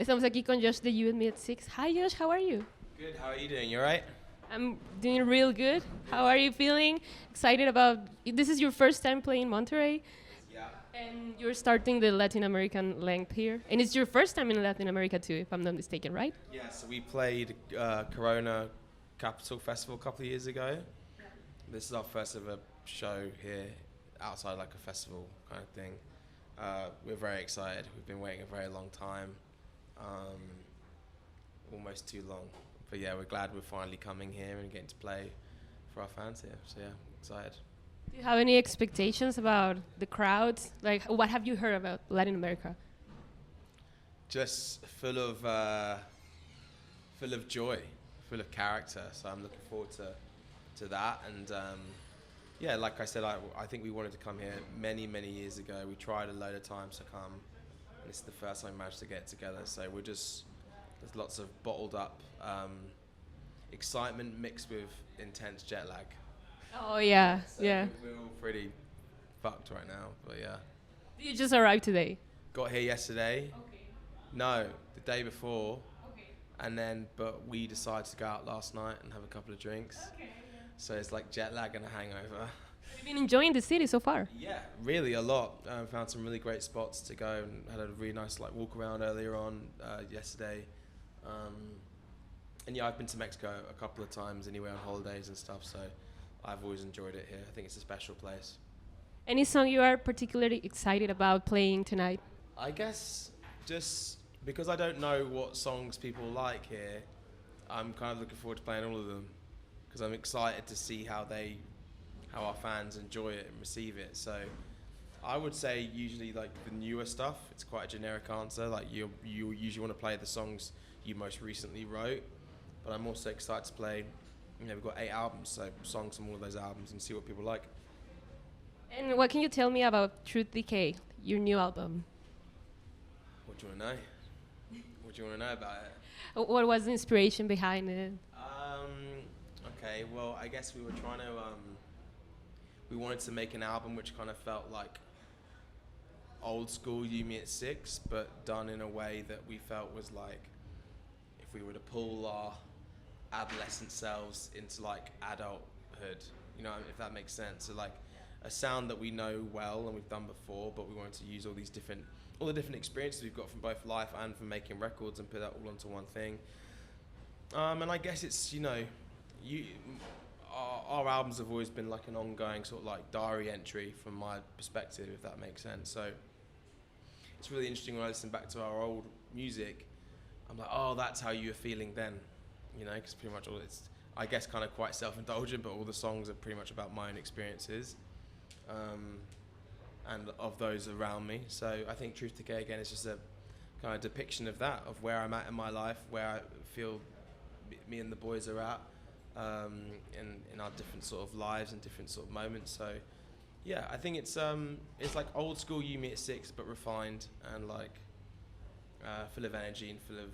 Estamos aquí con Josh de You and Me at 6. Hi Josh, how are you? Good, how are you doing? You alright? I'm doing real good. How are you feeling? Excited about, this is your first time playing Monterrey? Yeah. And you're starting the Latin American length here. And it's your first time in Latin America too, if I'm not mistaken, right? Yeah, so we played Corona Capital Festival a couple of years ago. This is our first ever show here, outside like a festival kind of thing. We're very excited. We've been waiting a very long time, almost too long. But yeah, we're glad we're finally coming here and getting to play for our fans here. So yeah, excited. Do you have any expectations about the crowds? Like, what have you heard about Latin America? Just full of joy, full of character. So I'm looking forward to that. And yeah, like I said, I think we wanted to come here many years ago. We tried a load of times to come, and this is the first time we managed to get together. So there's lots of bottled up excitement mixed with intense jet lag. Oh yeah, So yeah. we're all pretty fucked right now, but yeah. You just arrived today. Got here yesterday. Okay. No, the day before. Okay. But we decided to go out last night and have a couple of drinks. Okay. So it's like jet lag and a hangover. Have you been enjoying the city so far? Yeah, really a lot. Found some really great spots to go and had a really nice like walk around earlier on yesterday. And yeah, I've been to Mexico a couple of times anyway on holidays and stuff. So I've always enjoyed it here. I think it's a special place. Any song you are particularly excited about playing tonight? I guess just because I don't know what songs people like here, I'm kind of looking forward to playing all of them because I'm excited to see how our fans enjoy it and receive it. So I would say usually like the newer stuff, it's quite a generic answer. Like you usually want to play the songs you most recently wrote, but I'm also excited to play. We've got 8 albums, so songs from all of those albums and see what people like. And what can you tell me about Truth Decay, your new album? What do you want to know? What do you want to know about it? What was the inspiration behind it? Okay, well, I guess we were trying to, we wanted to make an album which kind of felt like old school You Me at 6, but done in a way that we felt was like, if we were to pull our adolescent selves into like adulthood, you know, if that makes sense. So like a sound that we know well and we've done before, but we wanted to use all the different experiences we've got from both life and from making records and put that all onto one thing. And I guess it's, you know, our albums have always been like an ongoing sort of like diary entry from my perspective, if that makes sense. So it's really interesting when I listen back to our old music, I'm like, oh, that's how you were feeling then, you know, because pretty much all it's, I guess, kind of quite self-indulgent, but all the songs are pretty much about my own experiences and of those around me. So I think Truth Decay, again, is just a kind of depiction of that, of where I'm at in my life, where I feel me and the boys are at in our different sort of lives and different sort of moments. So yeah, I think it's like old school You Me at 6, but refined and like full of energy and full of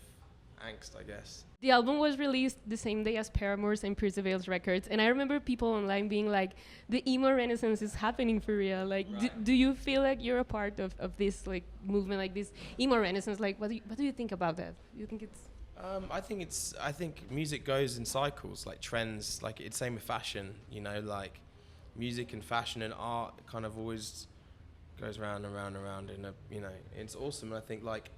angst, I guess. The album was released the same day as Paramore's and Perseverance Records, and I remember people online being like, the emo renaissance is happening for real. Like, right. do you feel like you're a part of this like movement, like this emo renaissance? Like, what do you think about that? Do you think it's... I think music goes in cycles, like trends, like it's same with fashion, you know, like music and fashion and art kind of always goes round and round and round, and you know, it's awesome. And I think like,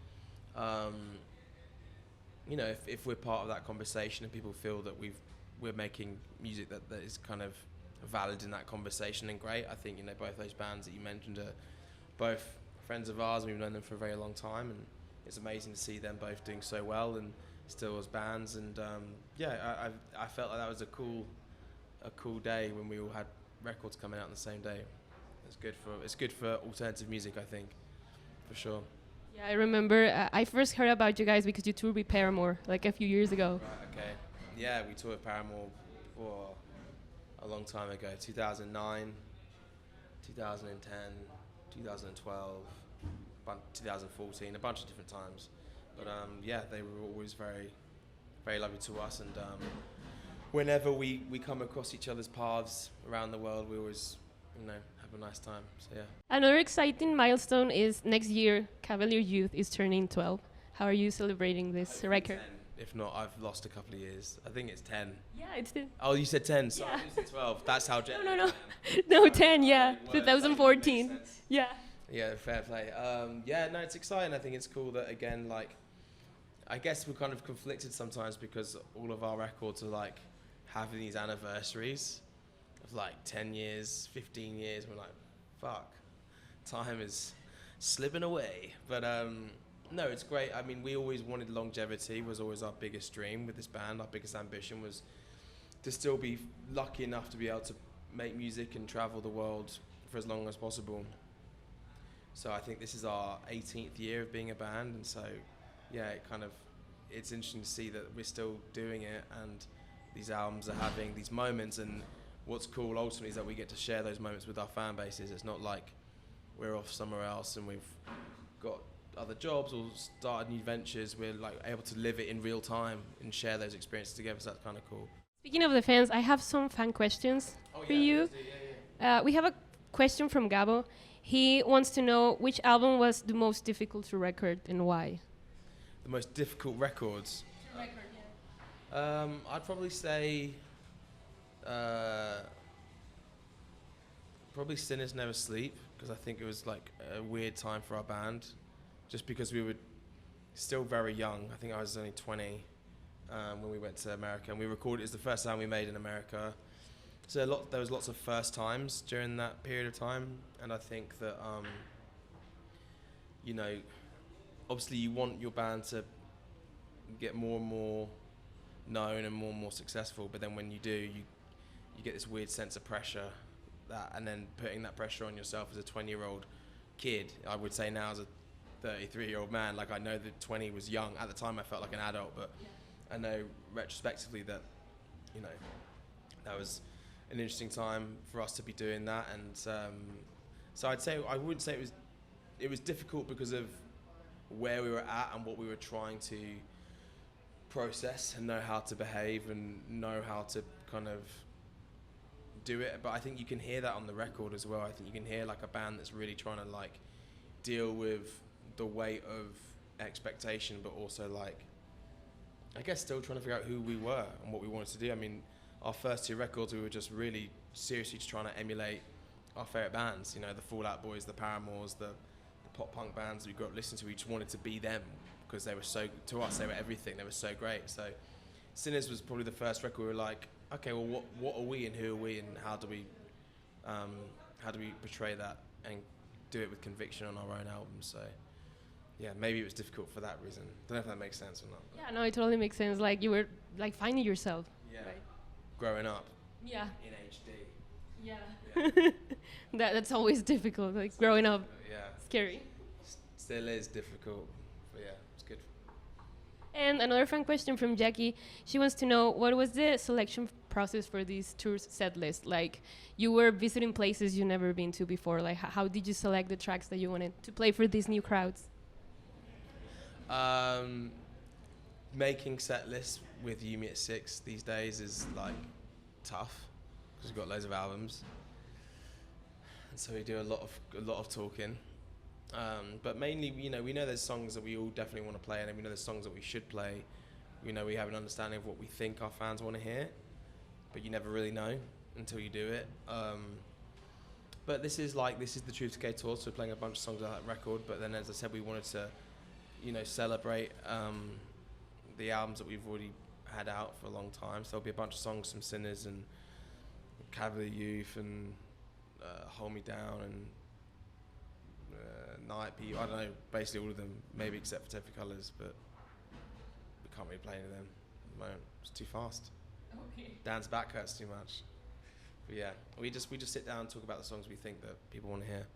you know, if we're part of that conversation and people feel that we're making music that is kind of valid in that conversation, and great. I think, you know, both those bands that you mentioned are both friends of ours and we've known them for a very long time, and it's amazing to see them both doing so well and still as bands. And yeah, I felt like that was a cool day when we all had records coming out on the same day. It's good for alternative music, I think, for sure. Yeah, I remember I first heard about you guys because you toured with Paramore like a few years ago. Right, okay. Yeah, we toured with Paramore for a long time ago, 2009, 2010, 2012, 2014, a bunch of different times. But yeah, they were always very, very lovely to us, and whenever we come across each other's paths around the world, we always, you know, have a nice time. So yeah. Another exciting milestone is next year, Cavalier Youth is turning 12. How are you celebrating this record? 10. If not, I've lost a couple of years. I think it's 10. Yeah, it's the Oh, you said 10. Sorry, Yeah. you said 12. That's how jet no, lagged I am. no, 10. Yeah, Words, like, 2014. makes sense. Yeah. Yeah, fair play. Yeah, no, it's exciting. I think it's cool that, again, like, I guess we're kind of conflicted sometimes because all of our records are like having these anniversaries of like 10 years, 15 years. We're like, fuck, time is slipping away. But no, it's great. I mean, we always wanted longevity, was always our biggest dream with this band. Our biggest ambition was to still be lucky enough to be able to make music and travel the world for as long as possible. So I think this is our 18th year of being a band, and so yeah, it's interesting to see that we're still doing it, and these albums are having these moments. And what's cool ultimately is that we get to share those moments with our fan bases. It's not like we're off somewhere else and we've got other jobs or started new ventures. We're like able to live it in real time and share those experiences together. So that's kind of cool. Speaking of the fans, I have some fan questions for you. We have a question from Gabo. He wants to know which album was the most difficult to record and why. The most difficult records. I'd probably say probably Sinners Never Sleep, because I think it was like a weird time for our band, just because we were still very young. I think I was only 20 when we went to America, and we recorded. It's the first time we made in America, so there was lots of first times during that period of time, and I think that you know, obviously you want your band to get more and more known and more successful, but then when you do, you get this weird sense of pressure, and then putting that pressure on yourself as a 20-year-old kid. I would say now as a 33-year-old man, like I know that 20 was young. At the time I felt like an adult, but I know retrospectively that, you know, that was an interesting time for us to be doing that. And so I wouldn't say it was difficult because of where we were at and what we were trying to process and know how to behave and know how to kind of do it. But I think you can hear that on the record as well. I think you can hear like a band that's really trying to like deal with the weight of expectation, but also like, I guess still trying to figure out who we were and what we wanted to do. I mean, our first two records, we were just really seriously just trying to emulate our favorite bands, you know, the Fall Out Boys, the Paramores, the pop punk bands we got to listen to. We just wanted to be them because they were so, to us, they were everything. They were so great. So Sinners was probably the first record we were like, okay, well, what are we and who are we and how do we portray that and do it with conviction on our own album? So yeah, maybe it was difficult for that reason. Don't know if that makes sense or not. Yeah, no, it totally makes sense. Like you were like finding yourself. Yeah. Right? Growing up. Yeah. In HD. Yeah. That's always difficult. Like growing up. Yeah. Scary. Still is difficult, but yeah, it's good. And another fun question from Jackie. She wants to know, what was the selection process for these tours set list? Like, you were visiting places you've never been to before. Like, how did you select the tracks that you wanted to play for these new crowds? Making set lists with You Me at 6 these days is like tough because we've got loads of albums, and so we do a lot of talking. But mainly, you know, we know there's songs that we all definitely want to play, and we know there's songs that we should play. You know, we have an understanding of what we think our fans want to hear, but you never really know until you do it. But this is the Truth Decay tour, so we're playing a bunch of songs on that record. But then, as I said, we wanted to, you know, celebrate the albums that we've already had out for a long time. So there'll be a bunch of songs from Sinners and Cavalier Youth and Hold Me Down and Night People. I don't know, basically all of them, maybe except for Technicolor Colours, but we can't really play any of them at the moment. It's too fast. Okay. Dan's back hurts too much. But yeah, we just sit down and talk about the songs we think that people want to hear.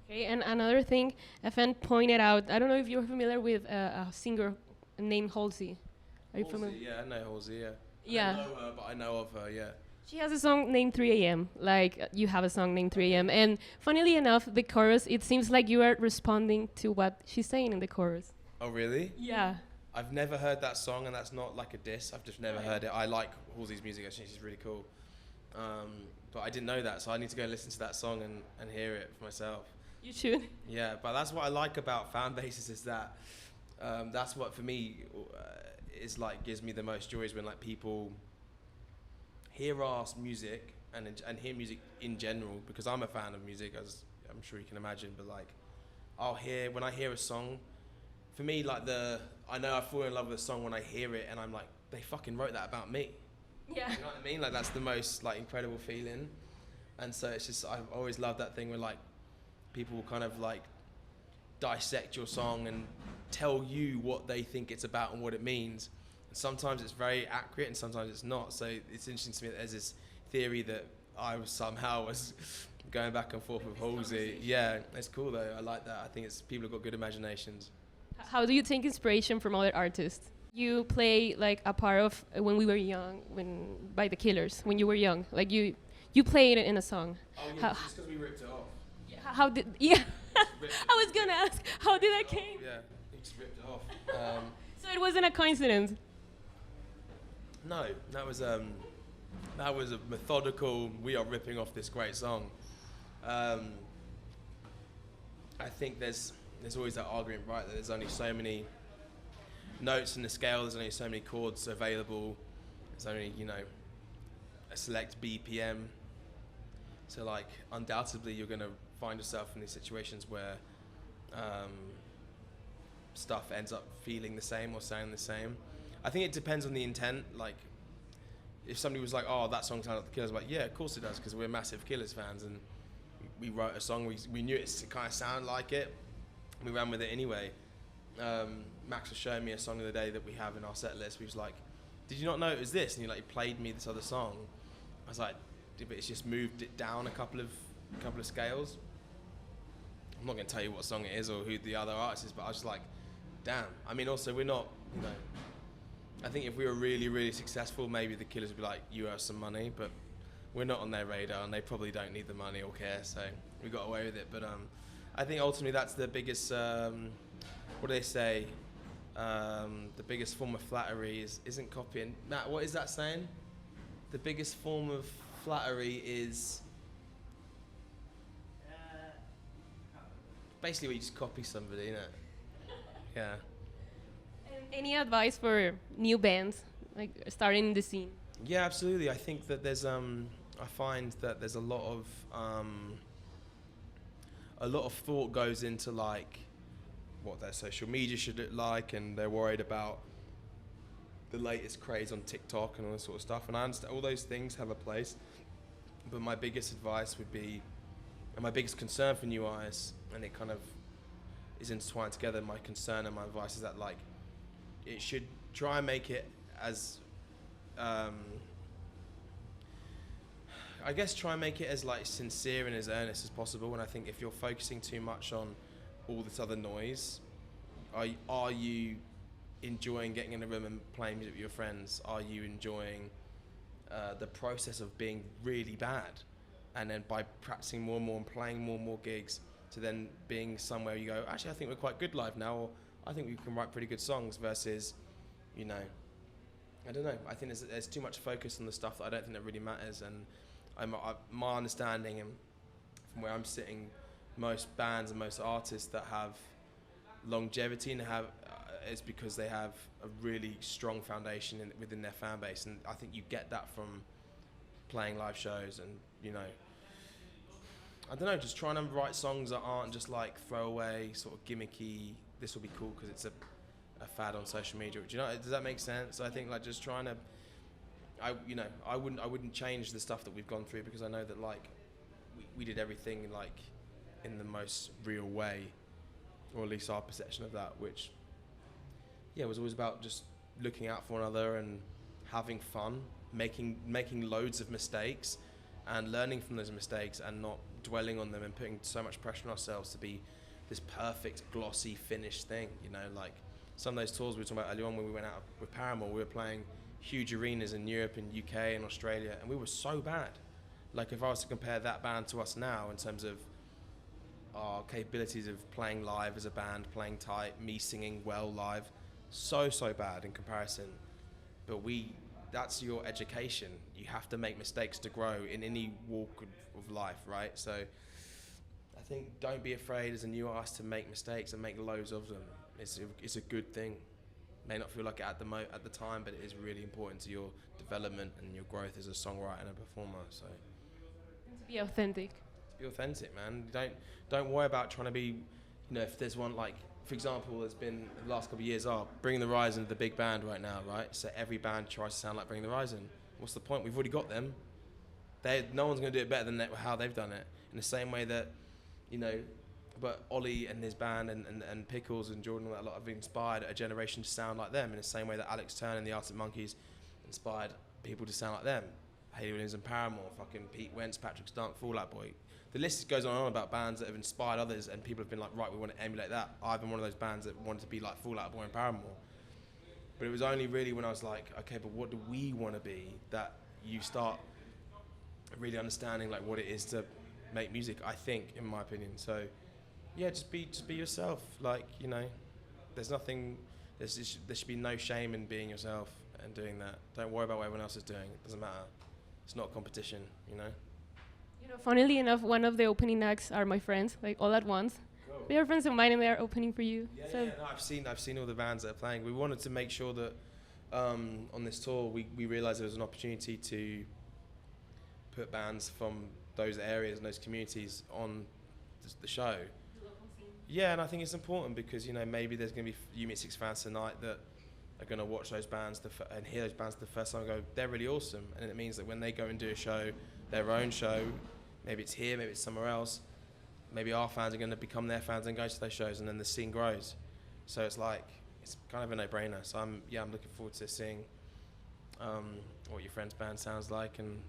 Okay, and another thing, a fan pointed out, I don't know if you're familiar with a singer named Halsey. Are you familiar? Yeah, I know Halsey, yeah. Yeah. I don't know her, but I know of her, yeah. She has a song named 3 a.m. Like, you have a song named 3 a.m. And funnily enough, the chorus, it seems like you are responding to what she's saying in the chorus. Oh, really? Yeah. I've never heard that song, and that's not like a diss. I've just never heard it. I like Halsey's music, actually. She's really cool. But I didn't know that, so I need to go listen to that song and hear it for myself. You should. Yeah, but that's what I like about fan bases is that That's what for me is like gives me the most joy is when like people hear our music and hear music in general, because I'm a fan of music, as I'm sure you can imagine. But like, when I hear a song, for me, like I know I fall in love with a song when I hear it, and I'm like, they fucking wrote that about me. Yeah. You know what I mean? Like that's the most like incredible feeling, and so it's just I've always loved that thing where like people will kind of like dissect your song and tell you what they think it's about and what it means. And sometimes it's very accurate and sometimes it's not. So it's interesting to me that there's this theory that I was going back and forth with Halsey. Yeah, it's cool though. I like that. I think people have got good imaginations. How do you take inspiration from other artists? You play like a part of When We Were Young, by the Killers. When you were young, like you played it in a song. Oh yeah, just because we ripped it off. How did? Yeah, I was gonna ask, how did that came? Yeah, we just ripped it off. So it wasn't a coincidence. No, that was a methodical. We are ripping off this great song. I think there's always that argument, right? That there's only so many notes in the scale. There's only so many chords available. There's only a select BPM. So like undoubtedly you're gonna find yourself in these situations where stuff ends up feeling the same or sounding the same. I think it depends on the intent. Like if somebody was like, oh, that song sounds like the Killers, I'm like, yeah, of course it does, because we're massive Killers fans, and we wrote a song, we knew it kind of sounded like it, we ran with it anyway. Max was showing me a song the other day that we have in our set list. He was like, did you not know it was this? And he like played me this other song. I was like, but it's just moved it down a couple of scales. I'm not going to tell you what song it is or who the other artist is, but I was just like, damn. I mean, also we're not, I think if we were really, really successful, maybe the Killers would be like, you owe us some money, but we're not on their radar and they probably don't need the money or care, so we got away with it. But I think ultimately that's the biggest, what do they say? The biggest form of flattery isn't copying. Matt, what is that saying? The biggest form of flattery is basically where you just copy somebody, innit? Yeah. And any advice for new bands, like starting in the scene? Yeah, absolutely. I think that there's I find that there's a lot of thought goes into like what their social media should look like, and they're worried about the latest craze on TikTok and all this sort of stuff. And I understand all those things have a place, but my biggest advice would be, and my biggest concern for new artists, and it kind of is intertwined together, my concern and my advice is that like it should try and make it as I guess try and make it as like sincere and as earnest as possible. And I think if you're focusing too much on all this other noise, are you enjoying getting in a room and playing music with your friends? Are you enjoying the process of being really bad, and then by practicing more and more and playing more and more gigs, to then being somewhere you go, actually I think we're quite good live now, or I think we can write pretty good songs, versus I don't know, I think there's too much focus on the stuff that I don't think that really matters. And my understanding, and from where I'm sitting, most bands and most artists that have longevity and have is because they have a really strong foundation within their fan base. And I think you get that from playing live shows, and I don't know, just trying to write songs that aren't just like throwaway, sort of gimmicky, this will be cool because it's a fad on social media. Do you know, does that make sense? I think like just trying to, I wouldn't change the stuff that we've gone through, because I know that like we did everything like in the most real way, or at least our perception of that, which was always about just looking out for one another and having fun, making loads of mistakes and learning from those mistakes, and not dwelling on them and putting so much pressure on ourselves to be this perfect, glossy, finished thing. Like some of those tours we were talking about earlier on, when we went out with Paramore, we were playing huge arenas in Europe and UK and Australia, and we were so bad. Like if I was to compare that band to us now in terms of our capabilities of playing live as a band, playing tight, me singing well live, so bad in comparison. But that's your education. You have to make mistakes to grow in any walk of life, right? So I think don't be afraid as a new artist to make mistakes, and make loads of them. it's a good thing. May not feel like it at the time, but it is really important to your development and your growth as a songwriter and a performer. So To be authentic. be authentic, man. Don't worry about trying to be, if there's one, like, for example, there's been the last couple of years Bring the Horizon, the big band right now, right? So every band tries to sound like Bring the Horizon. What's the point? We've already got them. No one's going to do it better than how they've done it. In the same way that, but Ollie and his band and Pickles and Jordan, a lot have inspired a generation to sound like them. In the same way that Alex Turner and the Arctic Monkeys inspired people to sound like them. Hayley Williams and Paramore, fucking Pete Wentz, Patrick Stump, Fall Out Boy. The list goes on and on about bands that have inspired others, and people have been like, right, we want to emulate that. I've been one of those bands that wanted to be like Fall Out Boy and Paramore. But it was only really when I was like, okay, but what do we want to be, that you start really understanding like what it is to make music, I think, in my opinion. So yeah, just be yourself. Like, there should be no shame in being yourself and doing that. Don't worry about what everyone else is doing. It doesn't matter. It's not a competition, Funnily enough, one of the opening acts are my friends, like all at once. Cool. They are friends of mine and they are opening for you. Yeah, no, I've seen all the bands that are playing. We wanted to make sure that on this tour we realised there was an opportunity to put bands from those areas and those communities on the show. Yeah, and I think it's important because maybe there's going to be U-Meet6 fans tonight that are going to watch those bands and hear those bands the first time and go, they're really awesome. And it means that when they go and do a show, their own show, maybe it's here, maybe it's somewhere else, maybe our fans are going to become their fans and go to those shows, and then the scene grows. So it's kind of a no-brainer. So I'm looking forward to seeing what your friend's band sounds like and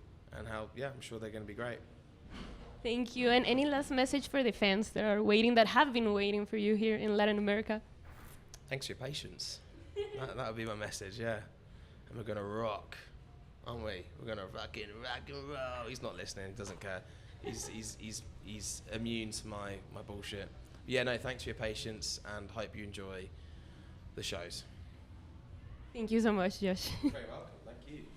how, I'm sure they're going to be great. Thank you. And any last message for the fans that have been waiting for you here in Latin America? Thanks for your patience. that would be my message, yeah. And we're going to rock, aren't we? We're going to fucking rock and roll. He's not listening. He doesn't care. He's immune to my bullshit. But yeah, no, thanks for your patience and hope you enjoy the shows. Thank you so much, Josh. Very welcome. Thank you.